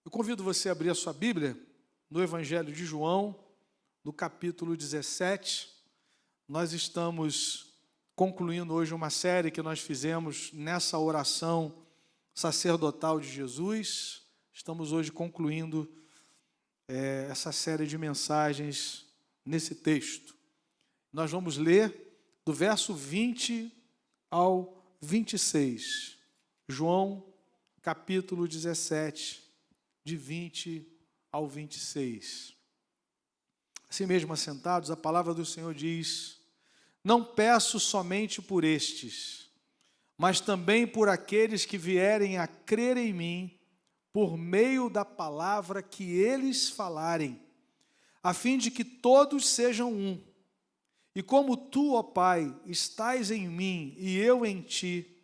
Eu convido você a abrir a sua Bíblia no Evangelho de João, no capítulo 17. Nós estamos concluindo hoje uma série que nós fizemos nessa oração sacerdotal de Jesus. Estamos hoje concluindo essa série de mensagens nesse texto. Nós vamos ler do verso 20 ao 26. João, capítulo 17, de 20 ao 26. Assim mesmo, assentados, a palavra do Senhor diz: não peço somente por estes, mas também por aqueles que vierem a crer em mim, por meio da palavra que eles falarem, a fim de que todos sejam um. E como tu, ó Pai, estás em mim e eu em ti,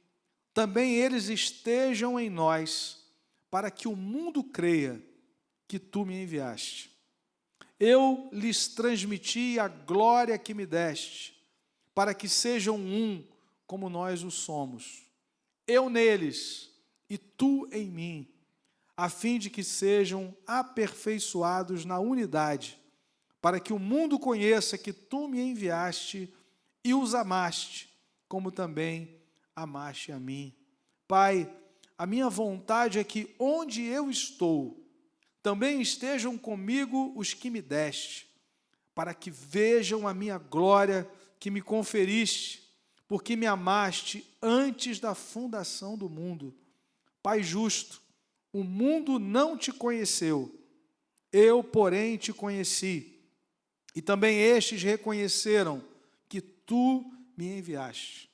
também eles estejam em nós, para que o mundo creia que tu me enviaste. Eu lhes transmiti a glória que me deste, para que sejam um, como nós o somos. Eu neles e tu em mim, a fim de que sejam aperfeiçoados na unidade, para que o mundo conheça que tu me enviaste e os amaste, como também amaste a mim. Pai, a minha vontade é que onde eu estou, também estejam comigo os que me deste, para que vejam a minha glória que me conferiste, porque me amaste antes da fundação do mundo. Pai justo, o mundo não te conheceu, eu, porém, te conheci, e também estes reconheceram que tu me enviaste.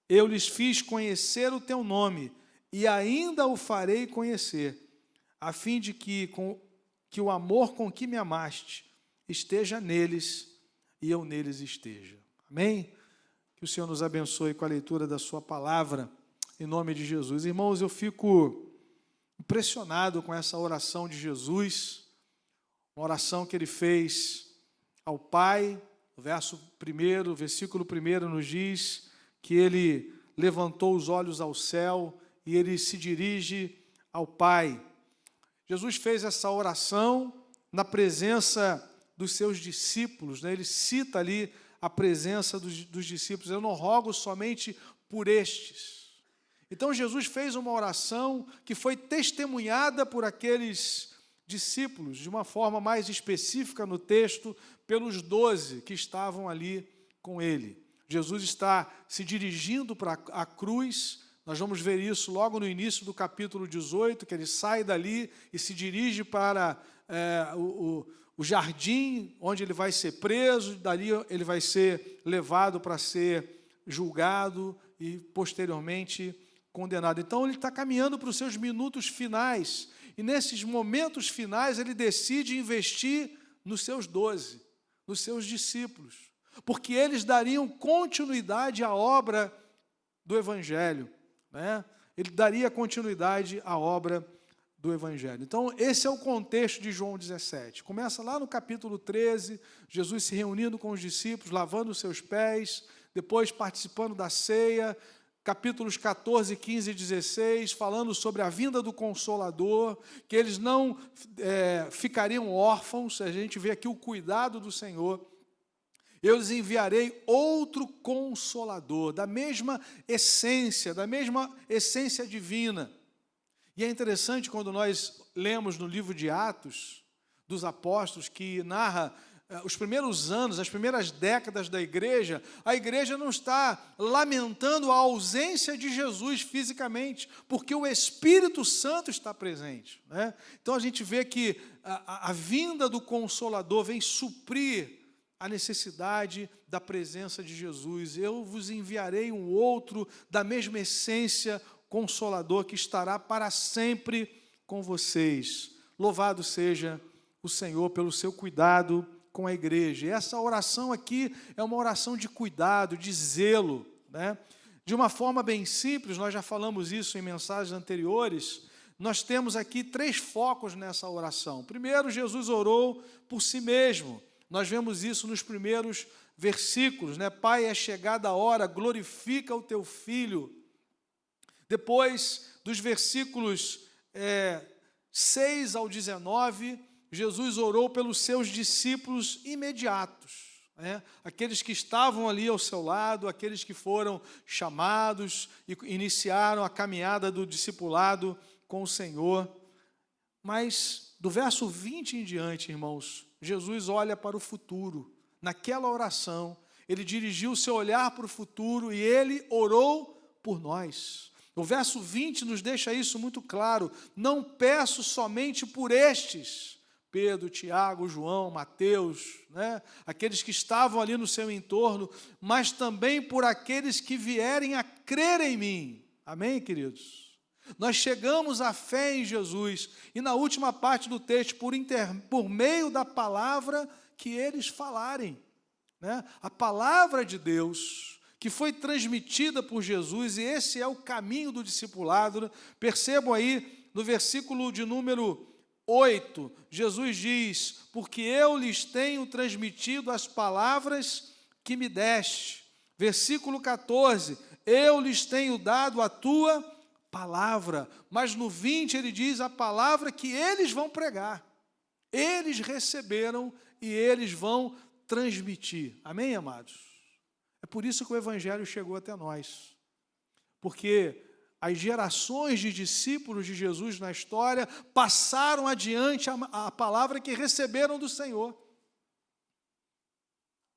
Eu lhes fiz conhecer o teu nome, e ainda o farei conhecer, a fim de que o amor com que me amaste esteja neles e eu neles esteja. Amém? Que o Senhor nos abençoe com a leitura da sua palavra, em nome de Jesus. Irmãos, eu fico impressionado com essa oração de Jesus, uma oração que ele fez ao Pai. O versículo 1 nos diz que ele levantou os olhos ao céu e ele se dirige ao Pai. Jesus fez essa oração na presença dos seus discípulos, né? Ele cita ali a presença dos discípulos. Eu não rogo somente por estes. Então Jesus fez uma oração que foi testemunhada por aqueles discípulos, de uma forma mais específica no texto, pelos 12 que estavam ali com ele. Jesus está se dirigindo para a cruz. Nós vamos ver isso logo no início do capítulo 18, que ele sai dali e se dirige para o jardim, onde ele vai ser preso, dali ele vai ser levado para ser julgado e, posteriormente, condenado. Então, ele está caminhando para os seus minutos finais, e nesses momentos finais ele decide investir nos seus 12, nos seus discípulos, porque eles dariam continuidade à obra do Evangelho. Ele daria continuidade à obra do Evangelho. Então, esse é o contexto de João 17. Começa lá no capítulo 13, Jesus se reunindo com os discípulos, lavando os seus pés, depois participando da ceia, capítulos 14, 15 e 16, falando sobre a vinda do Consolador, que eles não ficariam órfãos. A gente vê aqui o cuidado do Senhor. Eu lhes enviarei outro Consolador, da mesma essência divina. E é interessante quando nós lemos no livro de Atos dos Apóstolos, que narra os primeiros anos, as primeiras décadas da igreja, a igreja não está lamentando a ausência de Jesus fisicamente, porque o Espírito Santo está presente, né? Então a gente vê que a vinda do Consolador vem suprir a necessidade da presença de Jesus. Eu vos enviarei um outro da mesma essência, Consolador, que estará para sempre com vocês. Louvado seja o Senhor pelo seu cuidado com a igreja. E essa oração aqui é uma oração de cuidado, de zelo, né? De uma forma bem simples, nós já falamos isso em mensagens anteriores, nós temos aqui 3 focos nessa oração. Primeiro, Jesus orou por si mesmo. Nós vemos isso nos primeiros versículos, né? Pai, é chegada a hora, glorifica o teu Filho. Depois, dos versículos 6 ao 19, Jesus orou pelos seus discípulos imediatos, né? Aqueles que estavam ali ao seu lado, aqueles que foram chamados e iniciaram a caminhada do discipulado com o Senhor. Mas do verso 20 em diante, irmãos, Jesus olha para o futuro. Naquela oração, ele dirigiu o seu olhar para o futuro e ele orou por nós. O verso 20 nos deixa isso muito claro. Não peço somente por estes, Pedro, Tiago, João, Mateus, né? Aqueles que estavam ali no seu entorno, mas também por aqueles que vierem a crer em mim. Amém, queridos? Nós chegamos à fé em Jesus, e na última parte do texto, por meio da palavra que eles falarem, né? A palavra de Deus, que foi transmitida por Jesus, e esse é o caminho do discipulado. Percebam aí, no versículo de número 8, Jesus diz: porque eu lhes tenho transmitido as palavras que me deste. Versículo 14, eu lhes tenho dado a tua palavra. Mas no 20 ele diz a palavra que eles vão pregar. Eles receberam e eles vão transmitir. Amém, amados? É por isso que o Evangelho chegou até nós. Porque as gerações de discípulos de Jesus na história passaram adiante a palavra que receberam do Senhor.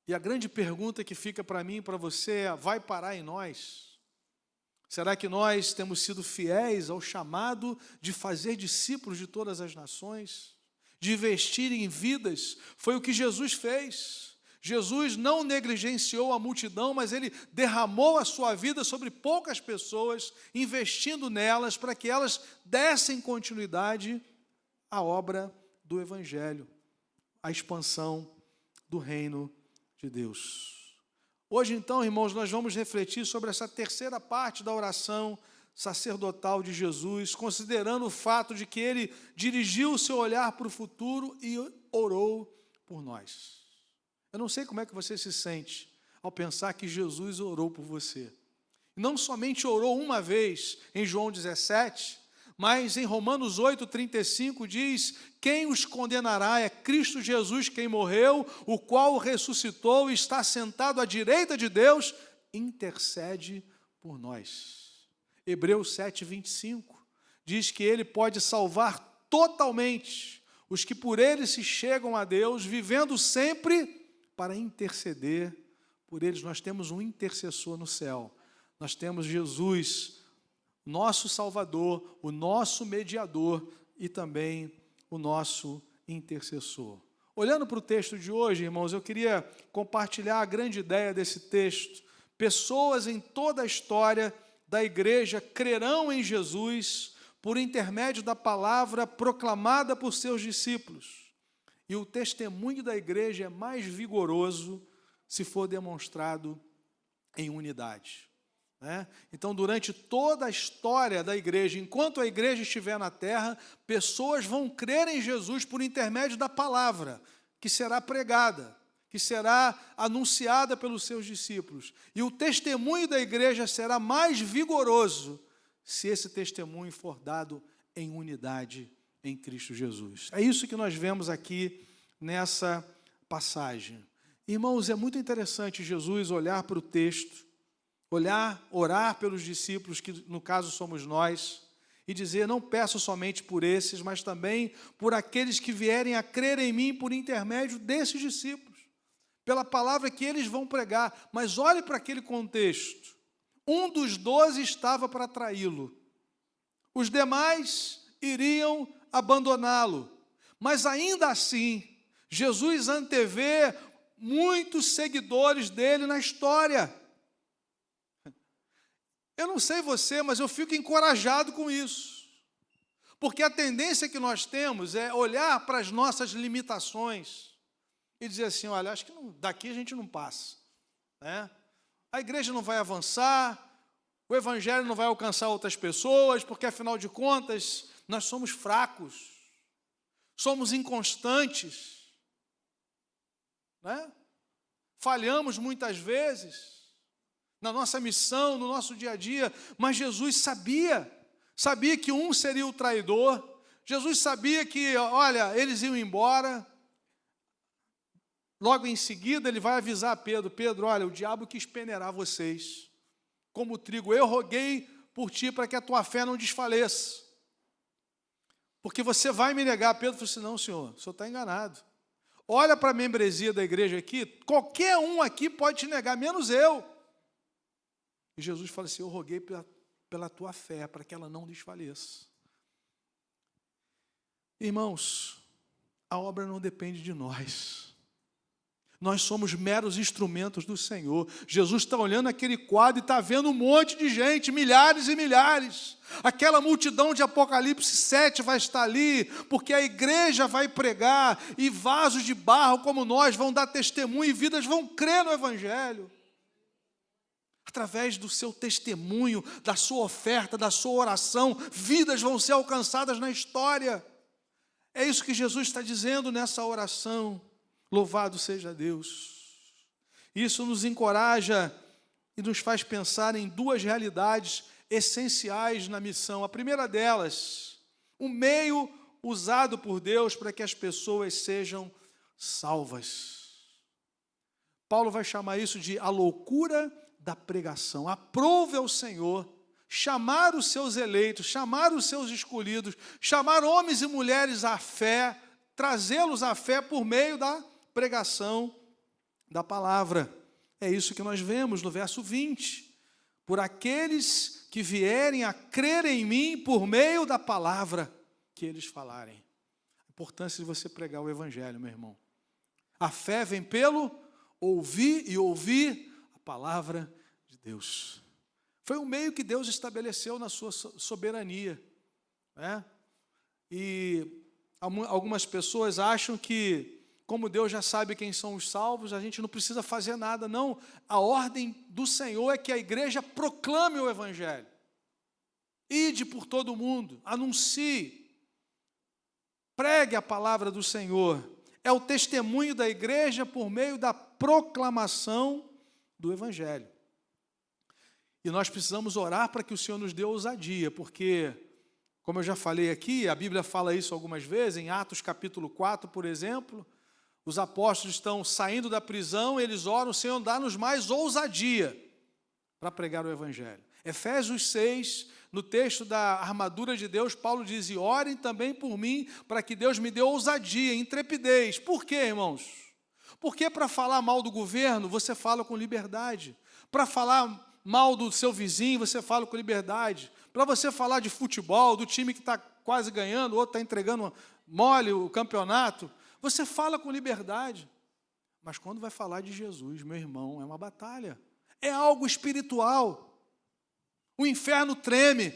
E a grande pergunta que fica para mim e para você é: vai parar em nós? Será que nós temos sido fiéis ao chamado de fazer discípulos de todas as nações? De investir em vidas? Foi o que Jesus fez. Jesus não negligenciou a multidão, mas ele derramou a sua vida sobre poucas pessoas, investindo nelas para que elas dessem continuidade à obra do Evangelho, à expansão do reino de Deus. Hoje, então, irmãos, nós vamos refletir sobre essa terceira parte da oração sacerdotal de Jesus, considerando o fato de que ele dirigiu o seu olhar para o futuro e orou por nós. Eu não sei como é que você se sente ao pensar que Jesus orou por você. Não somente orou uma vez em João 17, mas em Romanos 8:35 diz: quem os condenará? É Cristo Jesus quem morreu, o qual ressuscitou e está sentado à direita de Deus, intercede por nós. Hebreus 7:25 diz que ele pode salvar totalmente os que por ele se chegam a Deus, vivendo sempre para interceder por eles. Nós temos um intercessor no céu. Nós temos Jesus, nosso Salvador, o nosso mediador e também o nosso intercessor. Olhando para o texto de hoje, irmãos, eu queria compartilhar a grande ideia desse texto. Pessoas em toda a história da igreja crerão em Jesus por intermédio da palavra proclamada por seus discípulos. E o testemunho da igreja é mais vigoroso se for demonstrado em unidade. Então, durante toda a história da igreja, enquanto a igreja estiver na terra, pessoas vão crer em Jesus por intermédio da palavra, que será pregada, que será anunciada pelos seus discípulos. E o testemunho da igreja será mais vigoroso se esse testemunho for dado em unidade em Cristo Jesus. É isso que nós vemos aqui nessa passagem. Irmãos, é muito interessante Jesus olhar para o texto, orar pelos discípulos, que no caso somos nós, e dizer: não peço somente por esses, mas também por aqueles que vierem a crer em mim por intermédio desses discípulos, pela palavra que eles vão pregar. Mas olhe para aquele contexto. Um dos 12 estava para traí-lo. Os demais iriam abandoná-lo. Mas ainda assim, Jesus antevê muitos seguidores dele na história. Eu não sei você, mas eu fico encorajado com isso. Porque a tendência que nós temos é olhar para as nossas limitações e dizer assim: olha, acho que daqui a gente não passa, né? A igreja não vai avançar, o evangelho não vai alcançar outras pessoas, porque afinal de contas nós somos fracos, somos inconstantes, né? Falhamos muitas vezes na nossa missão, no nosso dia a dia. Mas Jesus sabia que um seria o traidor, Jesus sabia que, olha, eles iam embora. Logo em seguida, ele vai avisar a Pedro: Pedro, olha, o diabo quis peneirar vocês como trigo. Eu roguei por ti para que a tua fé não desfaleça, porque você vai me negar. Pedro falou assim: não, senhor, o senhor está enganado. Olha para a membresia da igreja aqui, qualquer um aqui pode te negar, menos eu. E Jesus fala assim: eu roguei pela tua fé, para que ela não desfaleça. Irmãos, a obra não depende de nós. Nós somos meros instrumentos do Senhor. Jesus está olhando aquele quadro e está vendo um monte de gente, milhares e milhares. Aquela multidão de Apocalipse 7 vai estar ali, porque a igreja vai pregar, e vasos de barro como nós vão dar testemunho, e vidas vão crer no Evangelho. Através do seu testemunho, da sua oferta, da sua oração, vidas vão ser alcançadas na história. É isso que Jesus está dizendo nessa oração. Louvado seja Deus. Isso nos encoraja e nos faz pensar em duas realidades essenciais na missão. A primeira delas, o meio usado por Deus para que as pessoas sejam salvas. Paulo vai chamar isso de a loucura da pregação. Aprove ao Senhor chamar os seus eleitos, chamar os seus escolhidos, chamar homens e mulheres à fé, trazê-los à fé por meio da pregação da palavra. É isso que nós vemos no verso 20. Por aqueles que vierem a crer em mim por meio da palavra que eles falarem. A importância de você pregar o Evangelho, meu irmão. A fé vem pelo ouvir e ouvir a palavra de Deus. Foi um meio que Deus estabeleceu na sua soberania, né? E algumas pessoas acham que, como Deus já sabe quem são os salvos, a gente não precisa fazer nada. Não, a ordem do Senhor é que a igreja proclame o Evangelho. Ide por todo o mundo, anuncie, pregue a palavra do Senhor. É o testemunho da igreja por meio da proclamação do Evangelho. E nós precisamos orar para que o Senhor nos dê ousadia, porque, como eu já falei aqui, a Bíblia fala isso algumas vezes, em Atos capítulo 4, por exemplo, os apóstolos estão saindo da prisão, eles oram: Senhor, dá-nos mais ousadia para pregar o Evangelho. Efésios 6, no texto da armadura de Deus, Paulo diz: e orem também por mim, para que Deus me dê ousadia, intrepidez. Por quê, irmãos? Porque para falar mal do governo, você fala com liberdade. Para falar mal do seu vizinho, você fala com liberdade. Para você falar de futebol, do time que está quase ganhando, o outro está entregando mole o campeonato, você fala com liberdade. Mas quando vai falar de Jesus, meu irmão, é uma batalha. É algo espiritual. O inferno treme.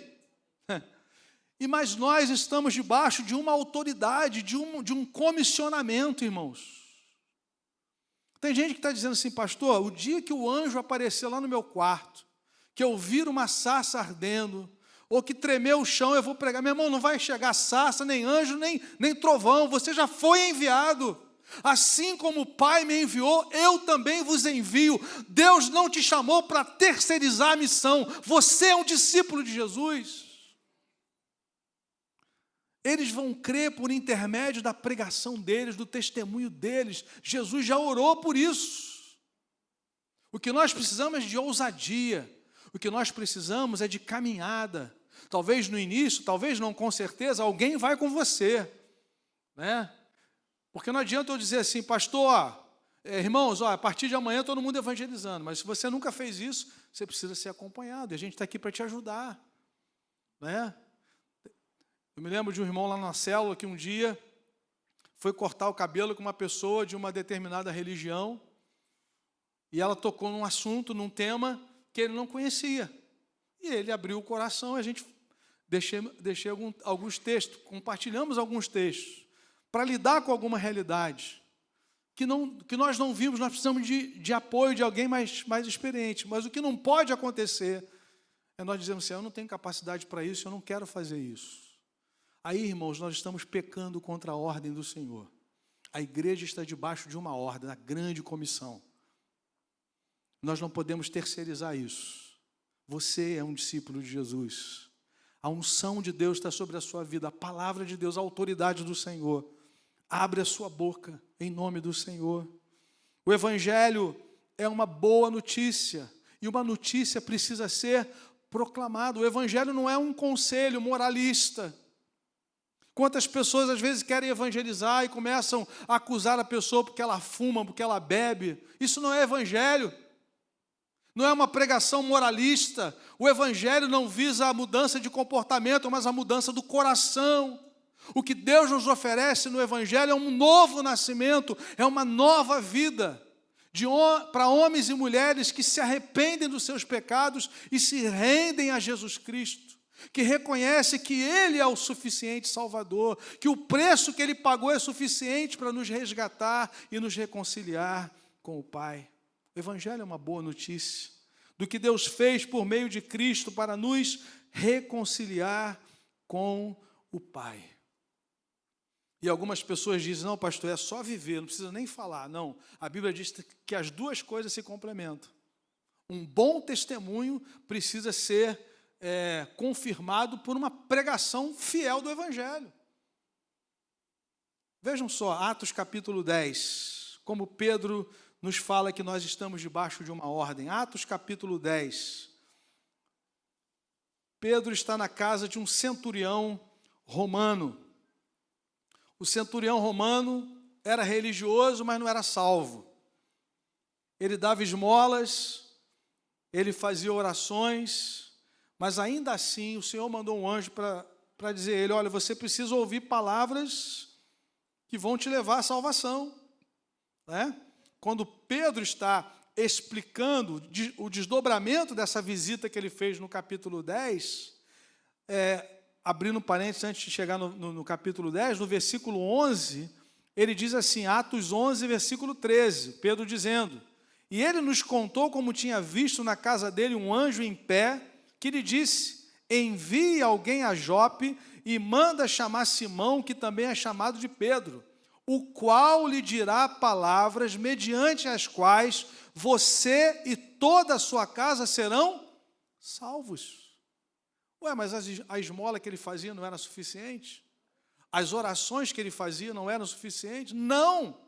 Mas nós estamos debaixo de uma autoridade, de um comissionamento, irmãos. Tem gente que está dizendo assim: pastor, o dia que o anjo aparecer lá no meu quarto, que eu vir uma sarça ardendo, ou que tremeu o chão, eu vou pregar. Meu irmão, não vai chegar sarça, nem anjo, nem trovão. Você já foi enviado. Assim como o Pai me enviou, eu também vos envio. Deus não te chamou para terceirizar a missão. Você é um discípulo de Jesus. Eles vão crer por intermédio da pregação deles, do testemunho deles. Jesus já orou por isso. O que nós precisamos é de ousadia. O que nós precisamos é de caminhada. Talvez no início, talvez não, com certeza, alguém vai com você, né? Porque não adianta eu dizer assim: pastor, irmãos, a partir de amanhã todo mundo evangelizando. Mas se você nunca fez isso, você precisa ser acompanhado. E a gente está aqui para te ajudar, né? Eu me lembro de um irmão lá na célula que um dia foi cortar o cabelo com uma pessoa de uma determinada religião, e ela tocou num assunto, num tema que ele não conhecia. E ele abriu o coração, e a gente deixei alguns textos, compartilhamos alguns textos, para lidar com alguma realidade que nós não vimos. Nós precisamos de apoio de alguém mais experiente. Mas o que não pode acontecer é nós dizermos assim: eu não tenho capacidade para isso, eu não quero fazer isso. Aí, irmãos, nós estamos pecando contra a ordem do Senhor. A igreja está debaixo de uma ordem, da grande comissão. Nós não podemos terceirizar isso. Você é um discípulo de Jesus. A unção de Deus está sobre a sua vida, a palavra de Deus, a autoridade do Senhor. Abre a sua boca em nome do Senhor. O Evangelho é uma boa notícia, e uma notícia precisa ser proclamada. O Evangelho não é um conselho moralista. Quantas pessoas às vezes querem evangelizar e começam a acusar a pessoa porque ela fuma, porque ela bebe. Isso não é Evangelho. Não é uma pregação moralista. O Evangelho não visa a mudança de comportamento, mas a mudança do coração. O que Deus nos oferece no Evangelho é um novo nascimento, é uma nova vida, para homens e mulheres que se arrependem dos seus pecados e se rendem a Jesus Cristo, que reconhecem que Ele é o suficiente Salvador, que o preço que Ele pagou é suficiente para nos resgatar e nos reconciliar com o Pai. O Evangelho é uma boa notícia do que Deus fez por meio de Cristo para nos reconciliar com o Pai. E algumas pessoas dizem, não, pastor, é só viver, não precisa nem falar. Não, a Bíblia diz que as duas coisas se complementam. Um bom testemunho precisa ser confirmado por uma pregação fiel do Evangelho. Vejam só, Atos capítulo 10, como Pedro nos fala que nós estamos debaixo de uma ordem. Atos capítulo 10. Pedro está na casa de um centurião romano. O centurião romano era religioso, mas não era salvo. Ele dava esmolas, ele fazia orações, mas ainda assim o Senhor mandou um anjo para dizer a ele, olha, você precisa ouvir palavras que vão te levar à salvação. Né? Quando Pedro está explicando o desdobramento dessa visita que ele fez no capítulo 10, abrindo parênteses antes de chegar no capítulo 10, no versículo 11, ele diz assim, Atos 11, versículo 13, Pedro dizendo, e ele nos contou como tinha visto na casa dele um anjo em pé, que lhe disse, envie alguém a Jope e manda chamar Simão, que também é chamado de Pedro, o qual lhe dirá palavras mediante as quais você e toda a sua casa serão salvos. Ué, mas a esmola que ele fazia não era suficiente? As orações que ele fazia não eram suficientes? Não!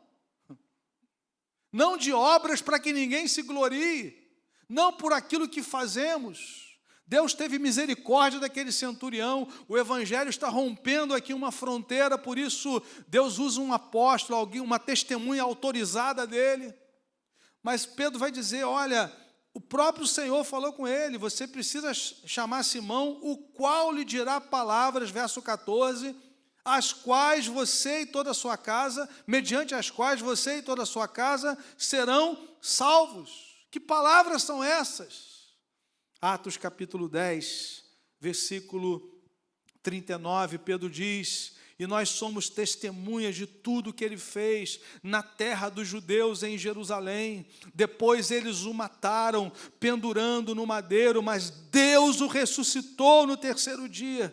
Não de obras para que ninguém se glorie, não por aquilo que fazemos. Deus teve misericórdia daquele centurião, o Evangelho está rompendo aqui uma fronteira, por isso Deus usa um apóstolo, alguém, uma testemunha autorizada dele. Mas Pedro vai dizer, olha, o próprio Senhor falou com ele, você precisa chamar Simão, o qual lhe dirá palavras, verso 14, as quais você e toda a sua casa, mediante as quais você e toda a sua casa serão salvos. Que palavras são essas? Atos capítulo 10, versículo 39, Pedro diz, e nós somos testemunhas de tudo que ele fez na terra dos judeus em Jerusalém. Depois eles o mataram, pendurando no madeiro, mas Deus o ressuscitou no terceiro dia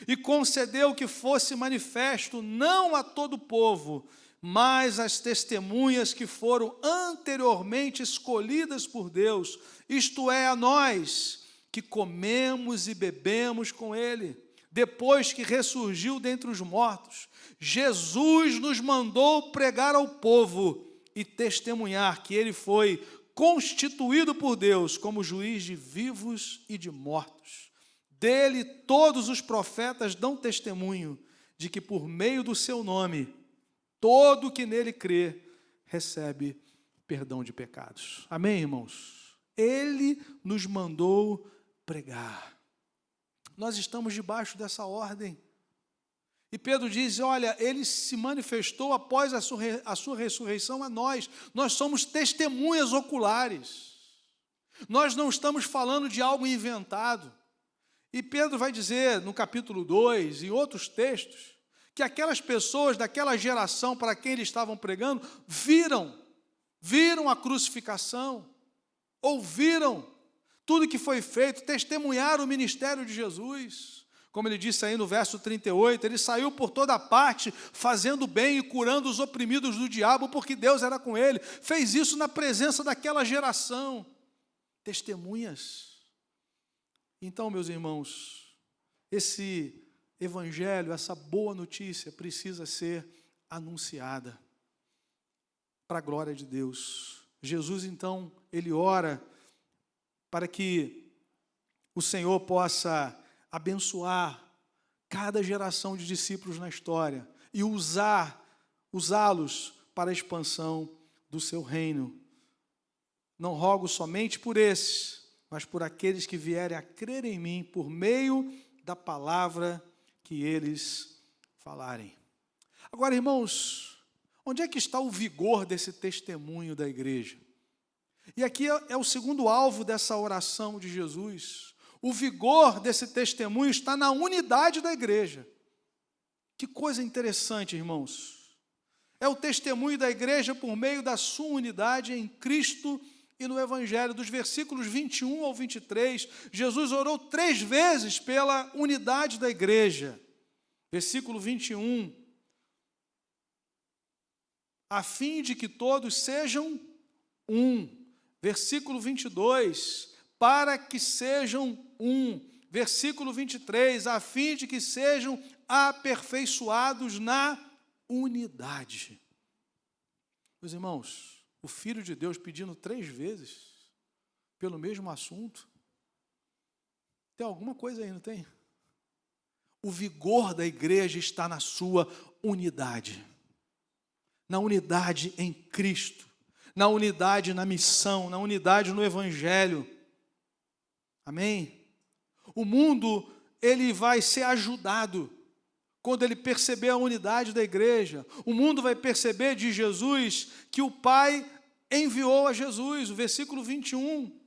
e concedeu que fosse manifesto não a todo o povo, mas às testemunhas que foram anteriormente escolhidas por Deus, isto é, a nós, que comemos e bebemos com ele. Depois que ressurgiu dentre os mortos, Jesus nos mandou pregar ao povo e testemunhar que ele foi constituído por Deus como juiz de vivos e de mortos. Dele todos os profetas dão testemunho de que por meio do seu nome, todo que nele crê recebe perdão de pecados. Amém, irmãos? Ele nos mandou pregar. Nós estamos debaixo dessa ordem. E Pedro diz, olha, ele se manifestou após a sua ressurreição a nós. Nós somos testemunhas oculares. Nós não estamos falando de algo inventado. E Pedro vai dizer no capítulo 2, em outros textos, que aquelas pessoas daquela geração para quem eles estavam pregando, viram a crucificação, ouviram tudo que foi feito, testemunharam o ministério de Jesus. Como ele disse aí no verso 38, ele saiu por toda parte, fazendo bem e curando os oprimidos do diabo, porque Deus era com ele. Fez isso na presença daquela geração. Testemunhas. Então, meus irmãos, esse evangelho, essa boa notícia precisa ser anunciada para a glória de Deus. Jesus, então, ele ora para que o Senhor possa abençoar cada geração de discípulos na história e usá-los para a expansão do seu reino. Não rogo somente por esses, mas por aqueles que vierem a crer em mim por meio da palavra que eles falarem. Agora, irmãos, onde é que está o vigor desse testemunho da igreja? E aqui é o segundo alvo dessa oração de Jesus. O vigor desse testemunho está na unidade da igreja. Que coisa interessante, irmãos. É o testemunho da igreja por meio da sua unidade em Cristo e no Evangelho. Dos versículos 21 ao 23, Jesus orou 3 vezes pela unidade da igreja. Versículo 21. A fim de que todos sejam um. Versículo 22. Para que sejam um. Versículo 23. A fim de que sejam aperfeiçoados na unidade. Meus irmãos, o Filho de Deus pedindo 3 vezes pelo mesmo assunto. Tem alguma coisa aí, não tem? O vigor da igreja está na sua unidade. Na unidade em Cristo. Na unidade na missão. Na unidade no Evangelho. Amém? O mundo, ele vai ser ajudado quando ele perceber a unidade da igreja. O mundo vai perceber de Jesus que o Pai enviou a Jesus, o versículo 21.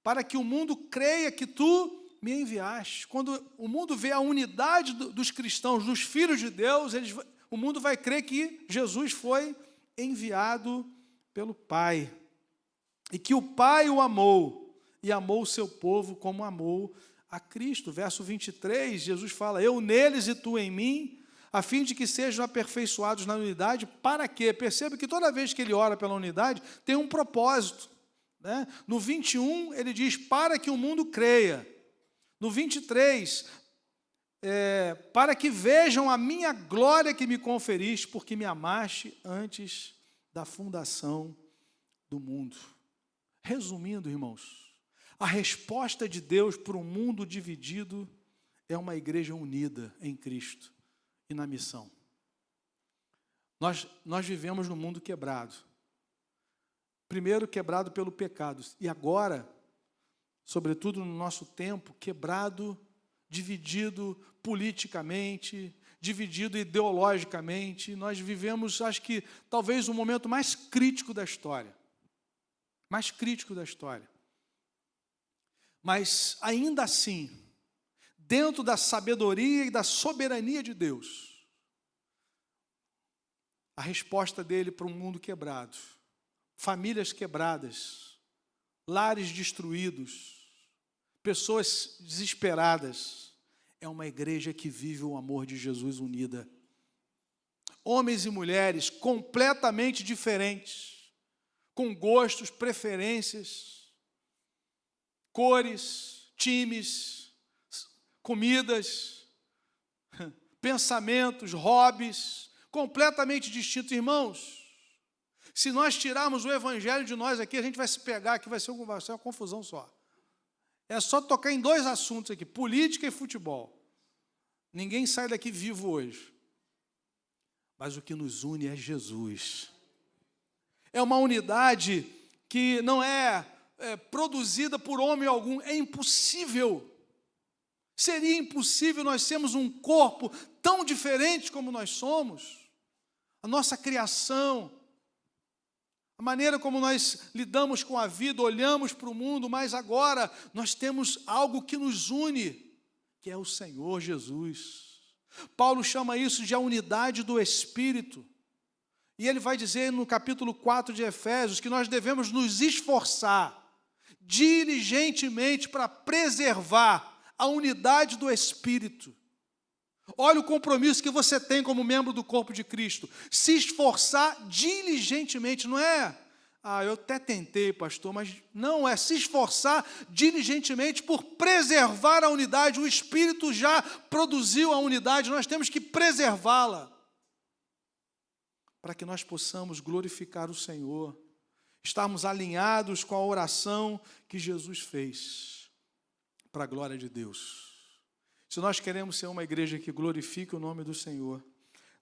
Para que o mundo creia que tu me enviaste. Quando o mundo vê a unidade dos cristãos, dos filhos de Deus, o mundo vai crer que Jesus foi enviado pelo Pai. E que o Pai o amou, e amou o seu povo como amou a Cristo. Verso 23, Jesus fala, eu neles e tu em mim, a fim de que sejam aperfeiçoados na unidade. Para quê? Perceba que toda vez que ele ora pela unidade, tem um propósito. No 21, ele diz, para que o mundo creia. No 23, para que vejam a minha glória que me conferiste, porque me amaste antes da fundação do mundo. Resumindo, irmãos, a resposta de Deus para um mundo dividido é uma igreja unida em Cristo e na missão. Nós vivemos num mundo quebrado. Primeiro quebrado pelo pecado e agora, sobretudo no nosso tempo, quebrado, dividido politicamente, dividido ideologicamente. Nós vivemos, acho que, talvez o momento mais crítico da história. Mais crítico da história. Mas, ainda assim, dentro da sabedoria e da soberania de Deus, a resposta dele para um mundo quebrado, famílias quebradas, lares destruídos, pessoas desesperadas, é uma igreja que vive o amor de Jesus unida. Homens e mulheres completamente diferentes, com gostos, preferências, cores, times, comidas, pensamentos, hobbies, completamente distintos. Irmãos, se nós tirarmos o evangelho de nós aqui, a gente vai se pegar aqui, vai ser uma confusão só. É só tocar em 2 assuntos aqui, política e futebol. Ninguém sai daqui vivo hoje. Mas o que nos une é Jesus. É uma unidade que não é produzida por homem algum, é impossível. Seria impossível nós sermos um corpo tão diferente como nós somos. A nossa criação, a maneira como nós lidamos com a vida, olhamos para o mundo, mas agora nós temos algo que nos une, que é o Senhor Jesus. Paulo chama isso de a unidade do Espírito. E ele vai dizer no capítulo 4 de Efésios que nós devemos nos esforçar diligentemente para preservar a unidade do Espírito. Olha o compromisso que você tem como membro do corpo de Cristo. Se esforçar diligentemente, não é Eu até tentei, pastor, mas não, é se esforçar diligentemente por preservar a unidade. O Espírito já produziu a unidade, nós temos que preservá-la, para que nós possamos glorificar o Senhor, estarmos alinhados com a oração que Jesus fez, para a glória de Deus. Se nós queremos ser uma igreja que glorifique o nome do Senhor,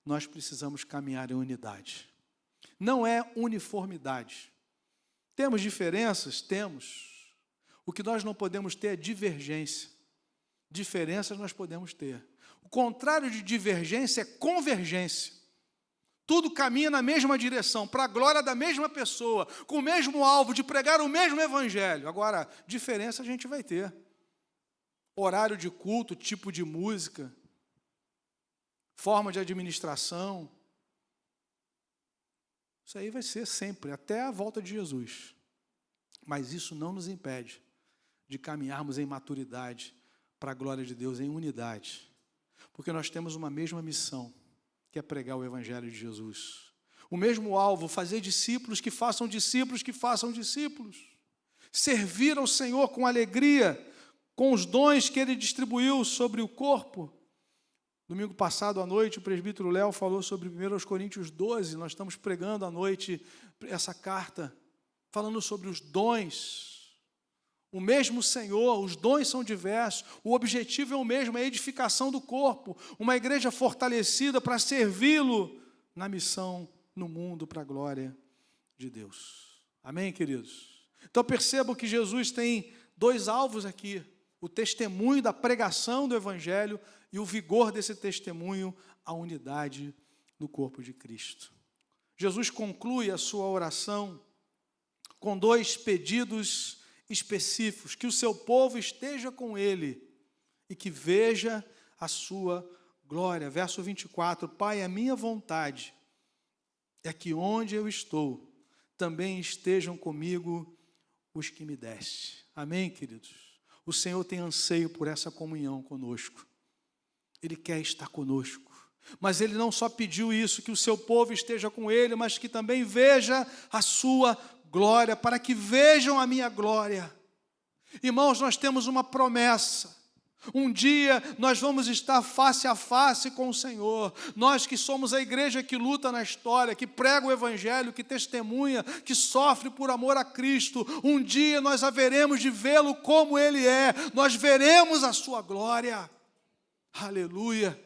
nós precisamos caminhar em unidade. Não é uniformidade. Temos diferenças? Temos. O que nós não podemos ter é divergência. Diferenças nós podemos ter. O contrário de divergência é convergência. Tudo caminha na mesma direção, para a glória da mesma pessoa, com o mesmo alvo de pregar o mesmo evangelho. Agora, diferença a gente vai ter. Horário de culto, tipo de música, forma de administração. Isso aí vai ser sempre, até a volta de Jesus. Mas isso não nos impede de caminharmos em maturidade para a glória de Deus, em unidade. Porque nós temos uma mesma missão, que é pregar o Evangelho de Jesus. O mesmo alvo, fazer discípulos que façam discípulos que façam discípulos. Servir ao Senhor com alegria, com os dons que Ele distribuiu sobre o corpo. Domingo passado à noite, o presbítero Léo falou sobre 1 Coríntios 12, nós estamos pregando à noite essa carta, falando sobre os dons. O mesmo Senhor, os dons são diversos, o objetivo é o mesmo, é a edificação do corpo, uma igreja fortalecida para servi-lo na missão no mundo para a glória de Deus. Amém, queridos? Então percebam que Jesus tem dois alvos aqui, o testemunho da pregação do Evangelho e o vigor desse testemunho, a unidade no corpo de Cristo. Jesus conclui a sua oração com dois pedidos específicos: que o seu povo esteja com ele e que veja a sua glória. Verso 24, Pai, a minha vontade é que onde eu estou, também estejam comigo os que me deste. Amém, queridos? O Senhor tem anseio por essa comunhão conosco. Ele quer estar conosco. Mas Ele não só pediu isso, que o seu povo esteja com Ele, mas que também veja a sua glória, para que vejam a minha glória. Irmãos, nós temos uma promessa. Um dia nós vamos estar face a face com o Senhor. Nós que somos a igreja que luta na história, que prega o Evangelho, que testemunha, que sofre por amor a Cristo. Um dia nós haveremos de vê-lo como Ele é. Nós veremos a sua glória. Aleluia.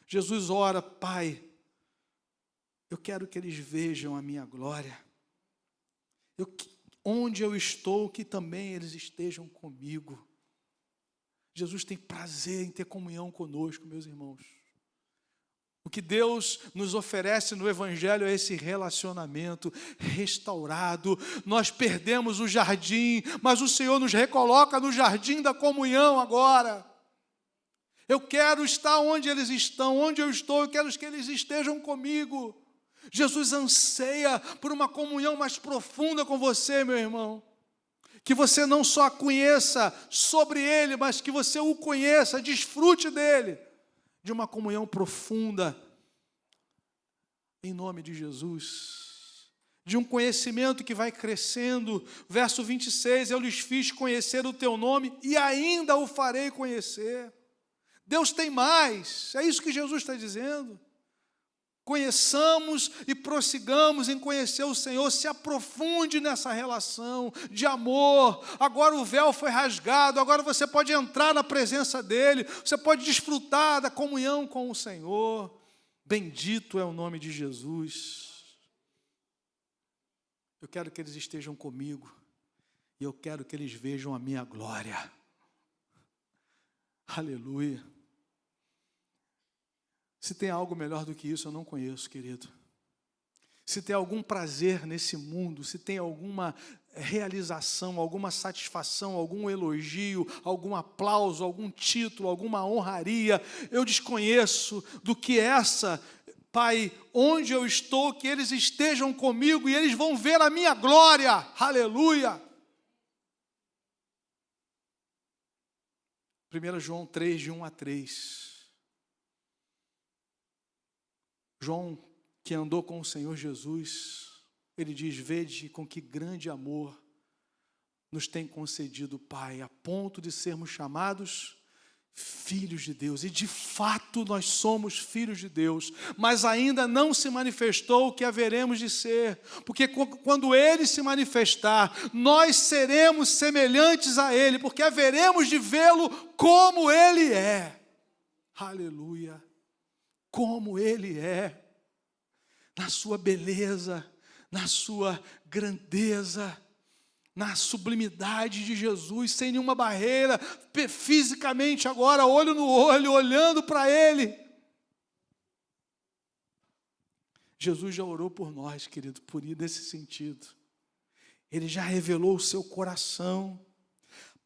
Jesus ora, Pai, eu quero que eles vejam a minha glória. Onde eu estou, que também eles estejam comigo. Jesus tem prazer em ter comunhão conosco, meus irmãos. O que Deus nos oferece no Evangelho é esse relacionamento restaurado. Nós perdemos o jardim, mas o Senhor nos recoloca no jardim da comunhão agora. Eu quero estar onde eles estão, onde eu estou, eu quero que eles estejam comigo. Jesus anseia por uma comunhão mais profunda com você, meu irmão. Que você não só conheça sobre Ele, mas que você o conheça, desfrute dele, de uma comunhão profunda, em nome de Jesus, de um conhecimento que vai crescendo. Verso 26, eu lhes fiz conhecer o teu nome e ainda o farei conhecer. Deus tem mais, é isso que Jesus está dizendo. Conheçamos e prossigamos em conhecer o Senhor, se aprofunde nessa relação de amor. Agora o véu foi rasgado, agora você pode entrar na presença dEle, você pode desfrutar da comunhão com o Senhor. Bendito é o nome de Jesus. Eu quero que eles estejam comigo e eu quero que eles vejam a minha glória. Aleluia. Se tem algo melhor do que isso, eu não conheço, querido. Se tem algum prazer nesse mundo, se tem alguma realização, alguma satisfação, algum elogio, algum aplauso, algum título, alguma honraria, eu desconheço do que essa. Pai, onde eu estou, que eles estejam comigo e eles vão ver a minha glória. Aleluia. 1 João 3, de 1 a 3. João, que andou com o Senhor Jesus, ele diz: vede com que grande amor nos tem concedido o Pai, a ponto de sermos chamados filhos de Deus. E de fato nós somos filhos de Deus, mas ainda não se manifestou o que haveremos de ser, porque quando Ele se manifestar, nós seremos semelhantes a Ele, porque haveremos de vê-lo como Ele é. Aleluia! Como Ele é, na sua beleza, na sua grandeza, na sublimidade de Jesus, sem nenhuma barreira, fisicamente agora, olho no olho, olhando para Ele. Jesus já orou por nós, querido, por ir nesse sentido. Ele já revelou o seu coração.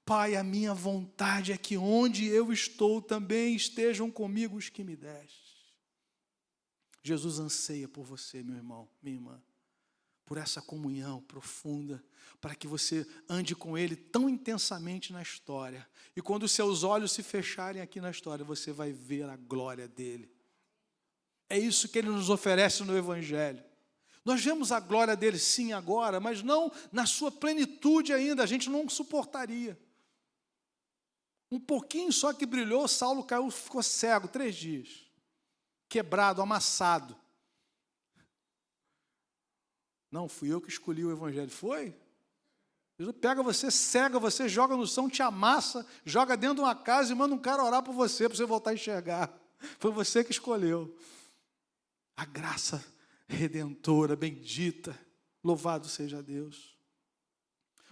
Pai, a minha vontade é que onde eu estou também estejam comigo os que me deste. Jesus anseia por você, meu irmão, minha irmã, por essa comunhão profunda, para que você ande com Ele tão intensamente na história. E quando os seus olhos se fecharem aqui na história, você vai ver a glória dEle. É isso que Ele nos oferece no Evangelho. Nós vemos a glória dEle sim agora, mas não na sua plenitude ainda, a gente não suportaria. Um pouquinho só que brilhou, Saulo caiu, ficou cego 3 dias. Quebrado, amassado. Não, fui eu que escolhi o Evangelho. Foi? Jesus pega você, cega você, joga no chão, te amassa, joga dentro de uma casa e manda um cara orar por você, para você voltar a enxergar. Foi você que escolheu. A graça redentora, bendita, louvado seja Deus.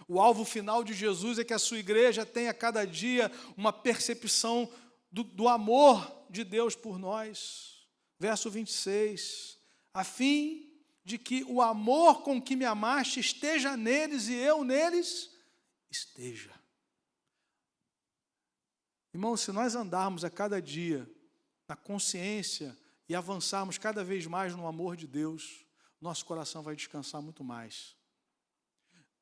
O alvo final de Jesus é que a sua igreja tenha cada dia uma percepção do amor de Deus por nós. Verso 26, a fim de que o amor com que me amaste esteja neles e eu neles esteja. Irmão, se nós andarmos a cada dia na consciência e avançarmos cada vez mais no amor de Deus, nosso coração vai descansar muito mais.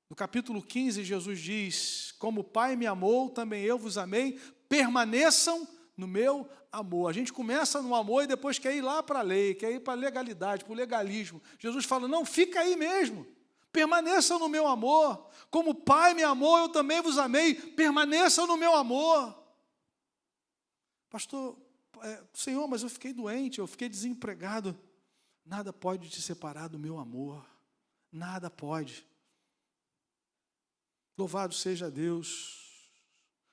No capítulo 15, Jesus diz: como o Pai me amou, também eu vos amei, permaneçam no meu amor. A gente começa no amor e depois quer ir lá para a lei, quer ir para a legalidade, para o legalismo. Jesus fala: não, fica aí mesmo, permaneçam no meu amor. Como o Pai me amou, eu também vos amei, permaneçam no meu amor. Pastor, Senhor, mas eu fiquei doente, eu fiquei desempregado. Nada pode te separar do meu amor, nada pode. Louvado seja Deus,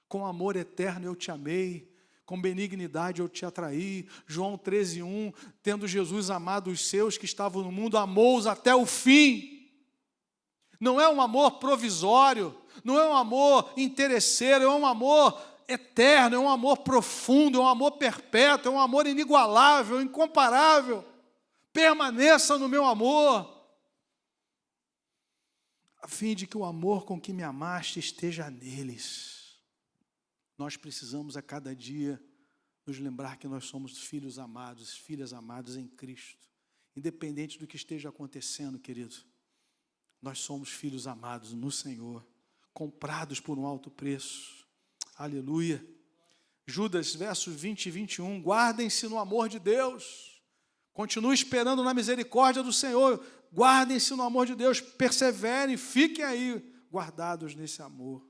com amor eterno eu te amei, com benignidade eu te atraí. João 13:1, tendo Jesus amado os seus que estavam no mundo, amou-os até o fim. Não é um amor provisório, não é um amor interesseiro, é um amor eterno, é um amor profundo, é um amor perpétuo, é um amor inigualável, incomparável. Permaneça no meu amor, a fim de que o amor com que me amaste esteja neles. Nós precisamos a cada dia nos lembrar que nós somos filhos amados, filhas amadas em Cristo. Independente do que esteja acontecendo, querido, nós somos filhos amados no Senhor, comprados por um alto preço. Aleluia. Judas, versos 20 e 21, guardem-se no amor de Deus, continue esperando na misericórdia do Senhor, guardem-se no amor de Deus, perseverem, fiquem aí, guardados nesse amor.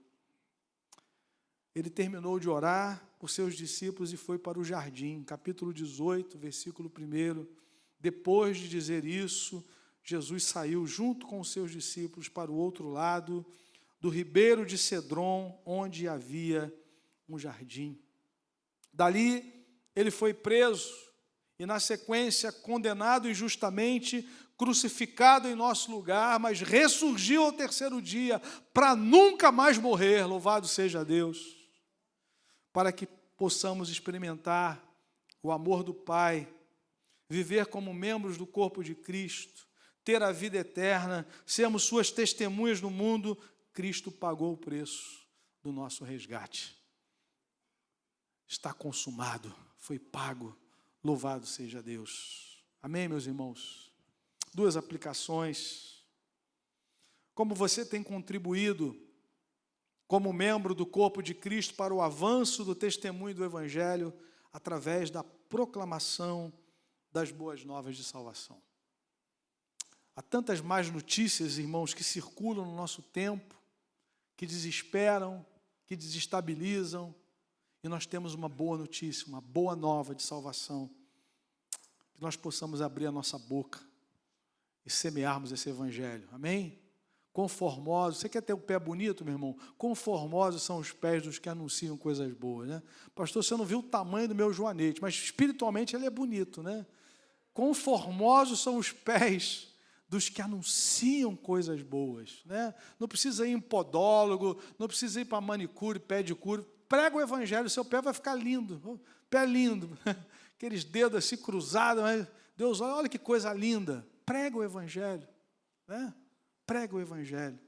Ele terminou de orar por seus discípulos e foi para o jardim, capítulo 18, versículo 1. Depois de dizer isso, Jesus saiu junto com os seus discípulos para o outro lado do ribeiro de Cedron, onde havia um jardim. Dali, ele foi preso e, na sequência, condenado injustamente, crucificado em nosso lugar, mas ressurgiu ao 3º dia para nunca mais morrer, louvado seja Deus, para que possamos experimentar o amor do Pai, viver como membros do corpo de Cristo, ter a vida eterna, sermos suas testemunhas no mundo. Cristo pagou o preço do nosso resgate. Está consumado, foi pago, louvado seja Deus. Amém, meus irmãos? 2 aplicações. Como você tem contribuído como membro do corpo de Cristo para o avanço do testemunho do Evangelho através da proclamação das boas novas de salvação. Há tantas más notícias, irmãos, que circulam no nosso tempo, que desesperam, que desestabilizam, e nós temos uma boa notícia, uma boa nova de salvação, que nós possamos abrir a nossa boca e semearmos esse evangelho, amém? Conformosos, você quer ter o pé bonito, meu irmão? Conformosos são os pés dos que anunciam coisas boas, né? Pastor, você não viu o tamanho do meu joanete, mas espiritualmente ele é bonito, né? Conformosos são os pés dos que anunciam coisas boas, né? Não precisa ir em podólogo, não precisa ir para manicure, pedicure, prega o evangelho, seu pé vai ficar lindo, pé lindo, aqueles dedos assim cruzados, mas Deus, olha que coisa linda, prega o evangelho, né? Prega o evangelho.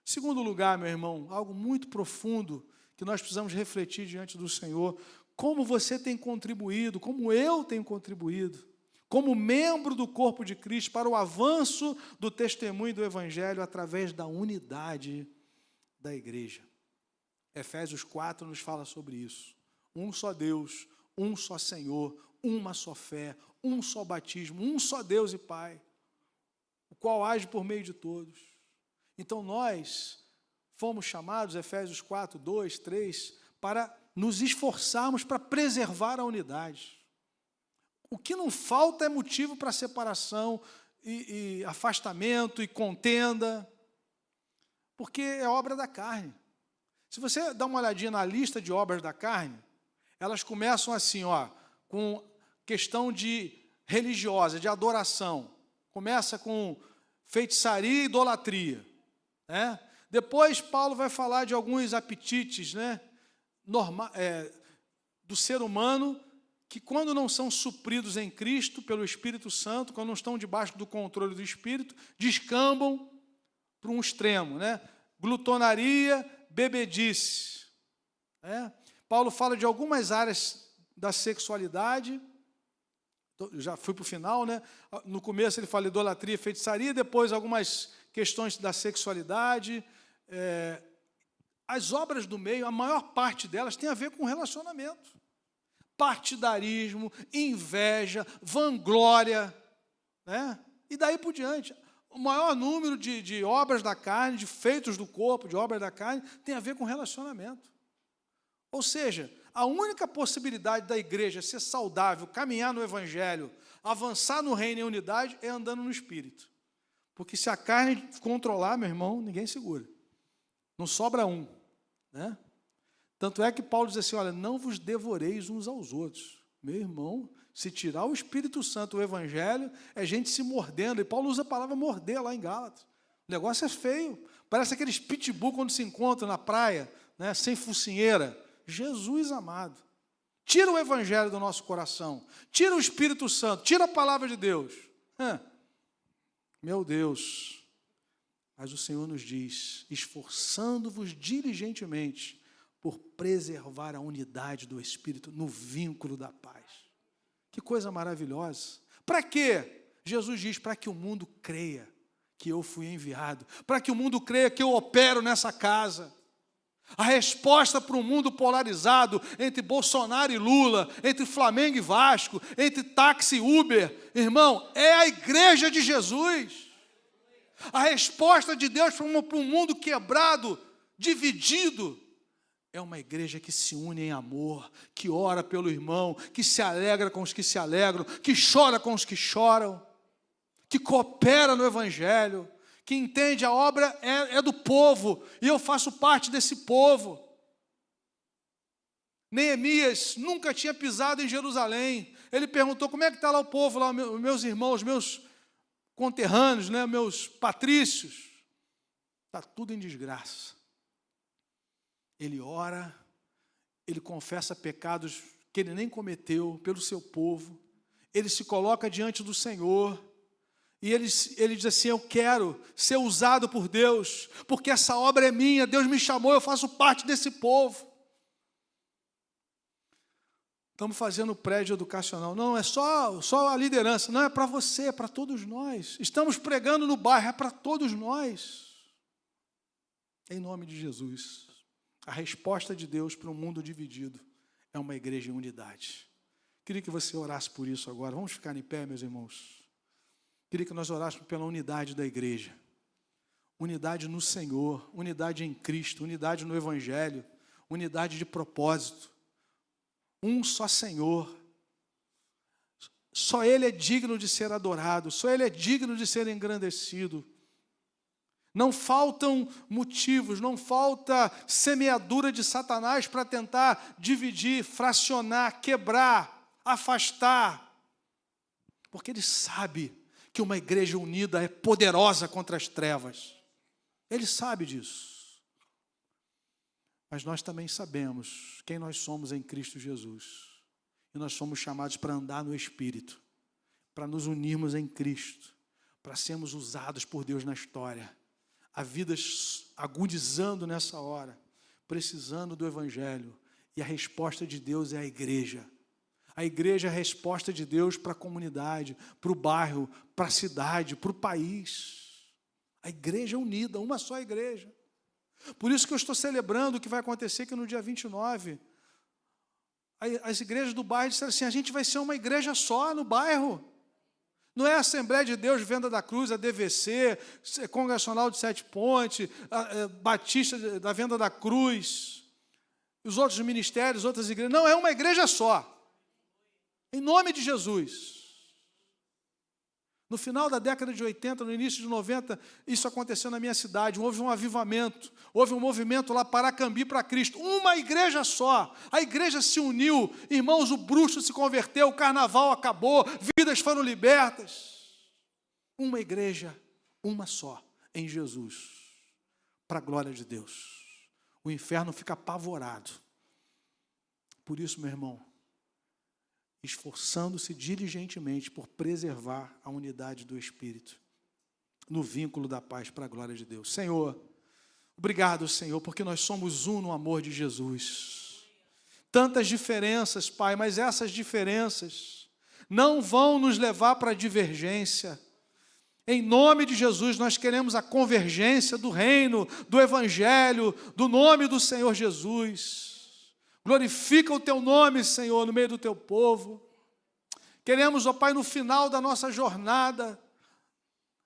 Segundo lugar, meu irmão, algo muito profundo que nós precisamos refletir diante do Senhor, como você tem contribuído, como eu tenho contribuído, como membro do corpo de Cristo, para o avanço do testemunho do evangelho através da unidade da igreja. Efésios 4 nos fala sobre isso. Um só Deus, um só Senhor, uma só fé, um só batismo, um só Deus e Pai, o qual age por meio de todos. Então nós fomos chamados, Efésios 4, 2, 3, para nos esforçarmos para preservar a unidade. O que não falta é motivo para separação e afastamento e contenda, porque é obra da carne. Se você dá uma olhadinha na lista de obras da carne, elas começam assim, com questão de religiosa, de adoração. Começa com feitiçaria e idolatria, né? Depois Paulo vai falar de alguns apetites, né, do ser humano, que quando não são supridos em Cristo pelo Espírito Santo, quando não estão debaixo do controle do Espírito, descambam para um extremo, né? Glutonaria, bebedice, né? Paulo fala de algumas áreas da sexualidade. Já fui para o final, né? No começo ele fala idolatria, feitiçaria, depois algumas questões da sexualidade. As obras do meio, a maior parte delas tem a ver com relacionamento. Partidarismo, inveja, vanglória, né? E daí por diante. O maior número de obras da carne, de feitos do corpo, de obras da carne, tem a ver com relacionamento. Ou seja, a única possibilidade da igreja ser saudável, caminhar no evangelho, avançar no reino em unidade, é andando no Espírito. Porque se a carne controlar, meu irmão, ninguém segura. Não sobra um, né? Tanto é que Paulo diz assim, olha, não vos devoreis uns aos outros. Meu irmão, se tirar o Espírito Santo, o evangelho, é gente se mordendo. E Paulo usa a palavra morder lá em Gálatas. O negócio é feio. Parece aqueles pitbull quando se encontram na praia, né, sem focinheira. Jesus amado, tira o evangelho do nosso coração, tira o Espírito Santo, tira a palavra de Deus. Meu Deus, mas o Senhor nos diz, esforçando-vos diligentemente por preservar a unidade do Espírito no vínculo da paz. Que coisa maravilhosa. Para quê? Jesus diz, para que o mundo creia que eu fui enviado, para que o mundo creia que eu opero nessa casa. A resposta para um mundo polarizado entre Bolsonaro e Lula, entre Flamengo e Vasco, entre táxi e Uber, irmão, é a igreja de Jesus. A resposta de Deus para um mundo quebrado, dividido, é uma igreja que se une em amor, que ora pelo irmão, que se alegra com os que se alegram, que chora com os que choram, que coopera no evangelho, que entende a obra é do povo, e eu faço parte desse povo. Neemias nunca tinha pisado em Jerusalém. Ele perguntou, como é que está lá o povo, lá, meus irmãos, meus conterrâneos, né, meus patrícios? Está tudo em desgraça. Ele ora, ele confessa pecados que ele nem cometeu pelo seu povo, ele se coloca diante do Senhor, e ele diz assim, eu quero ser usado por Deus, porque essa obra é minha, Deus me chamou, eu faço parte desse povo. Estamos fazendo prédio educacional, não é só a liderança, não, é para você, é para todos nós. Estamos pregando no bairro, é para todos nós. Em nome de Jesus. A resposta de Deus para um mundo dividido é uma igreja em unidade. Queria que você orasse por isso agora. Vamos ficar em pé, meus irmãos. Queria que nós orássemos pela unidade da igreja. Unidade no Senhor, unidade em Cristo, unidade no Evangelho, unidade de propósito. Um só Senhor. Só Ele é digno de ser adorado, só Ele é digno de ser engrandecido. Não faltam motivos, não falta semeadura de Satanás para tentar dividir, fracionar, quebrar, afastar. Porque ele sabe que uma igreja unida é poderosa contra as trevas. Ele sabe disso. Mas nós também sabemos quem nós somos em Cristo Jesus. E nós somos chamados para andar no Espírito, para nos unirmos em Cristo, para sermos usados por Deus na história. Há vidas agudizando nessa hora, precisando do Evangelho. E a resposta de Deus é a igreja. A igreja é a resposta de Deus para a comunidade, para o bairro, para a cidade, para o país. A igreja unida, uma só igreja. Por isso que eu estou celebrando o que vai acontecer que no dia 29, as igrejas do bairro disseram assim, a gente vai ser uma igreja só no bairro. Não é a Assembleia de Deus Venda da Cruz, a DVC, Congregacional de Sete Pontes, a Batista da Venda da Cruz, os outros ministérios, outras igrejas. Não, é uma igreja só. Em nome de Jesus. No final da década de 80, no início de 90, isso aconteceu na minha cidade. Houve um avivamento, houve um movimento lá, Paracambi para Cristo. Uma igreja só. A igreja se uniu. Irmãos, o bruxo se converteu, o carnaval acabou, vidas foram libertas. Uma igreja, uma só, em Jesus. Para a glória de Deus. O inferno fica apavorado. Por isso, meu irmão, esforçando-se diligentemente por preservar a unidade do Espírito, no vínculo da paz para a glória de Deus. Senhor, obrigado, Senhor, porque nós somos um no amor de Jesus. Tantas diferenças, Pai, mas essas diferenças não vão nos levar para a divergência. Em nome de Jesus, nós queremos a convergência do reino, do Evangelho, do nome do Senhor Jesus. Glorifica o Teu nome, Senhor, no meio do Teu povo. Queremos, ó Pai, no final da nossa jornada,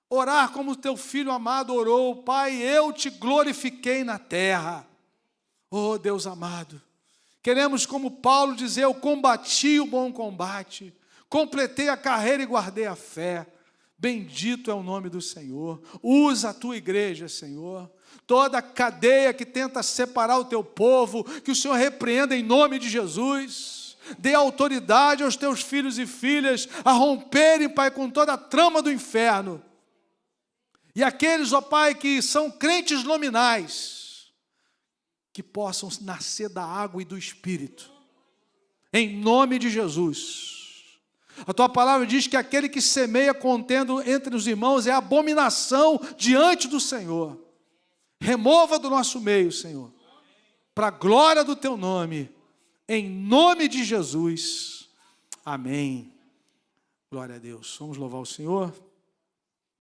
orar como o Teu Filho amado orou. Pai, eu Te glorifiquei na terra. Oh, Deus amado. Queremos, como Paulo, dizer, eu combati o bom combate, completei a carreira e guardei a fé. Bendito é o nome do Senhor. Usa a Tua igreja, Senhor. Toda cadeia que tenta separar o Teu povo, que o Senhor repreenda em nome de Jesus. Dê autoridade aos Teus filhos e filhas a romperem, Pai, com toda a trama do inferno. E aqueles, ó Pai, que são crentes nominais, que possam nascer da água e do Espírito. Em nome de Jesus. A Tua palavra diz que aquele que semeia contendo entre os irmãos é abominação diante do Senhor. Remova do nosso meio, Senhor, para a glória do Teu nome, em nome de Jesus. Amém. Glória a Deus. Vamos louvar o Senhor.